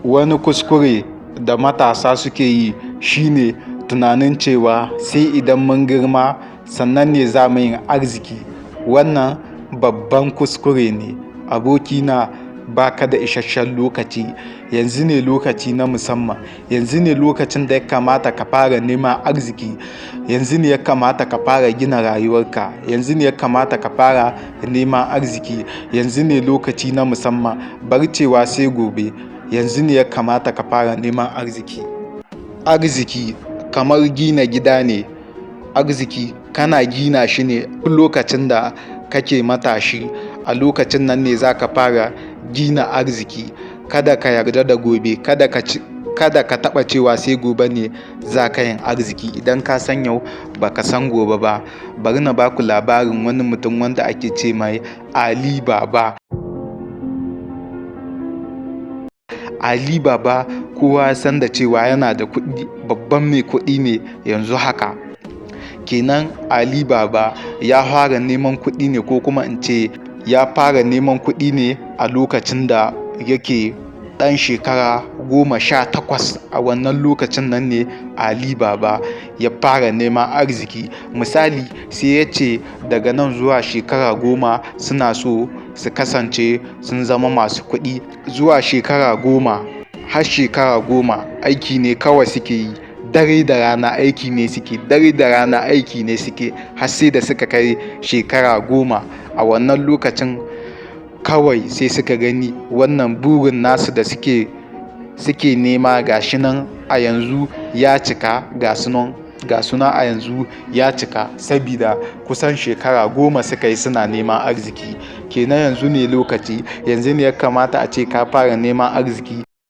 Wani kuskure da matasa suke yi shine tunanin cewa sai idan mun girma sannan ne za mu yi arziki. Wannan babban kuskure ne. Abokina, ba ka da isasshen lokaci. Yanzu ne lokaci na musamman. Yanzu ne lokacin da ya kamata ka fara neman arziki. Yanzu ne ya kamata ka fara gina rayuwarka. Yanzu ne ya kamata ka fara neman arziki. Yanzu ne lokaci na musamman. Bar cewa sai gobe. Yanzu ne ya kamata ka fara neman arziki. Arziki kamar gina gida ne. Arziki kana gina shi ne lokacin da kake matashi. A lokacin nan ne za ka fara gina arziki. Kada ka yarda da gobe. Kada ka taɓa cewa sai gobe ne za ka yin arziki. Idan ka san yau ba ka san gobe ba. Bari na baku labarin wani mutum wanda ake ce mai Ali Baba. Ali Baba kowa ya san da cewa yana da kuɗi, babban mai kuɗi ne yanzu haka. Kenan Ali Baba ya fara neman kuɗi ne, ko kuma in ce ya fara neman kuɗi ne a lokacin da yake ɗan shekara 18. A wannan lokacin nan ne Ali Baba ya fara neman arziki. Misali, sai ya ce daga nan zuwa shekara 10 suna so su kasance sun zama masu kuɗi. Zuwa shekara 10, har shekara 10 aiki ne kawai suke yi. Dare da rana aiki ne suke. Dare da rana aiki ne suke. Har sai da suka kai shekara 10. A wannan lokacin kawai sai suka gani wannan burin nasu da suke nema gashi nan a yanzu ya cika. Ga sunan a yanzu ya cika, sabida kusan shekara 10 suka yi suna neman arziki. Kenan yanzu ne lokaci. Yanzu ne ya kamata a ce ka fara neman arziki.